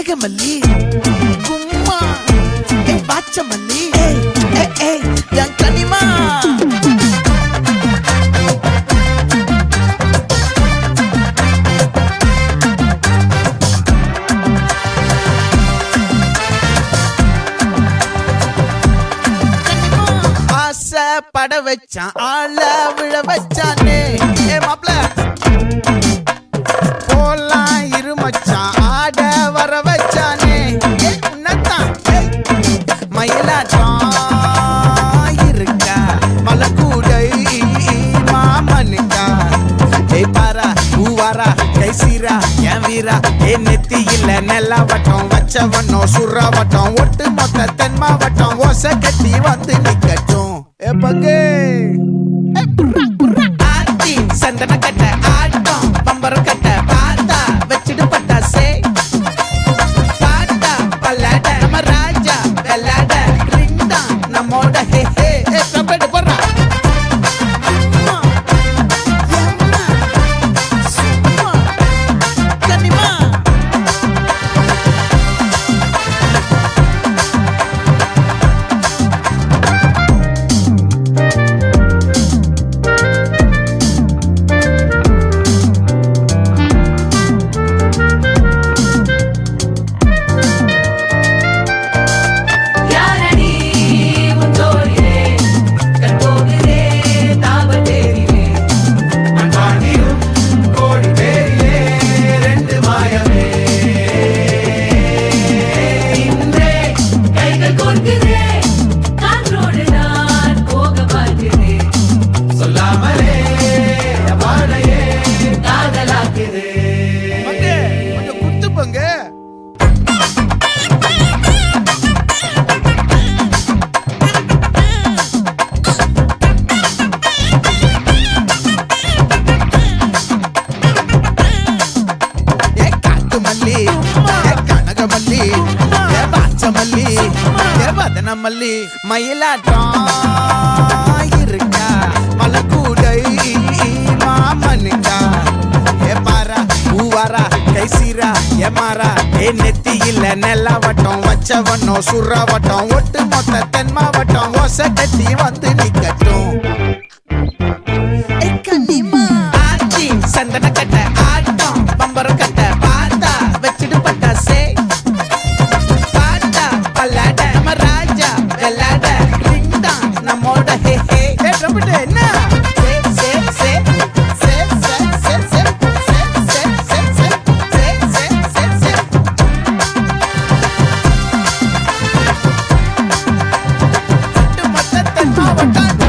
கனகமல்லி கும்மா பாச்சமல்லி என் கனிமா பட வச்சான் ஆள விழ வச்சானே மாப்ள போலாம் இருமச்சான் ஆட வர வச்சானே உன்னத்தான் மயிலாட்டம் இருக்கா மலக்கூடை மாமனுக்கா பாரா பூவாரா கைசீரா என் வீரா நெத்தி இல்ல நெல்லா வட்டம் வச்சவனோ சுறா வட்டம் ஒட்டு மொத்த தென் மாவட்டம் ஓசை கட்டி வந்து நிக்கட்டும் பங்கே ஆத்தி சந்தன கட்ட ஆட்டம் பம்பரம் கட்ட பாத்தா வச்சிடு பட்டாசே பாட்டா பல்லாட நம்ம ராஜா வெள்ளாட ரிங் தான் நம்மோட ஹே ஹே கபடி போடுறா மல்லி மயிலாட்டம் இருக்கா மலக்கூடை மாமனுக்கா பாரா பூவாரா கைசீரா மாறா நெத்தி இல்ல நெல்லா வட்டம் வச்சவனோ சுறா வட்டம் ஒட்டு மொத்த தென் மாவட்டம் ஓசை கட்டி வந்து நிக்கட்டும் ஆச்சி சந்தன கட்ட ஆட்டம் பம்பரம் கட்ட பாத்தா வச்சிடு பட்டாசே பாட்டா பல்லாட நம்ம ராஜா வெள்ளாட ரிங் தான் நம்மோட ஹே ஹே ரம்பிட்டு என்ன மொத்த தென் மாவட்டம்